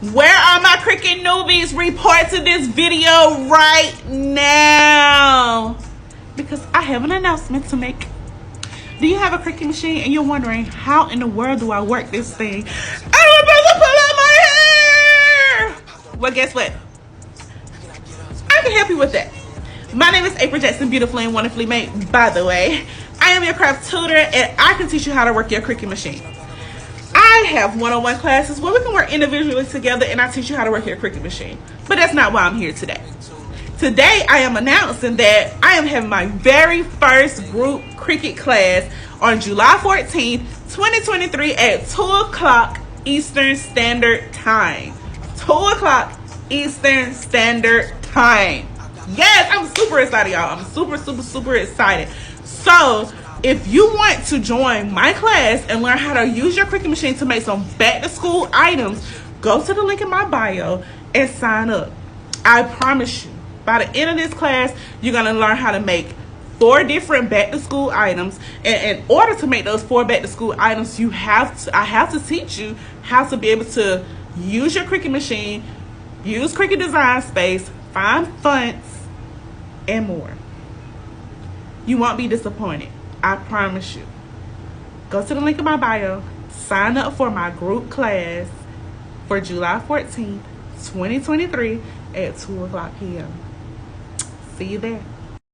Where are my Cricut newbies? Report to this video right now, because I have an announcement to make. Do you have a Cricut machine and you're wondering, how in the world do I work this thing? I don't know to pull out my hair. Well, guess what? I can help you with that. My name is April Jackson, beautifully and wonderfully made, by the way. I am your craft tutor, and I can teach you how to work your Cricut machine. I have one-on-one classes where we can work individually together, and I teach you how to work your Cricut machine. But that's not why I'm here today. Today, I am announcing that I am having my very first group Cricut class on July 14th, 2023 at 2 o'clock Eastern Standard Time. 2 o'clock Eastern Standard Time. Yes, I'm super excited, y'all. I'm super excited. So, if you want to join my class and learn how to use your Cricut machine to make some back-to-school items, go to the link in my bio and sign up. I promise you, by the end of this class, you're going to learn how to make 4 different back-to-school items. And in order to make those 4 back-to-school items, I have to teach you how to be able to use your Cricut machine, use Cricut Design Space, find fonts, and more. You won't be disappointed. I promise you. Go to the link in my bio. Sign up for my group class for July 14th, 2023 at 2 o'clock p.m. See you there.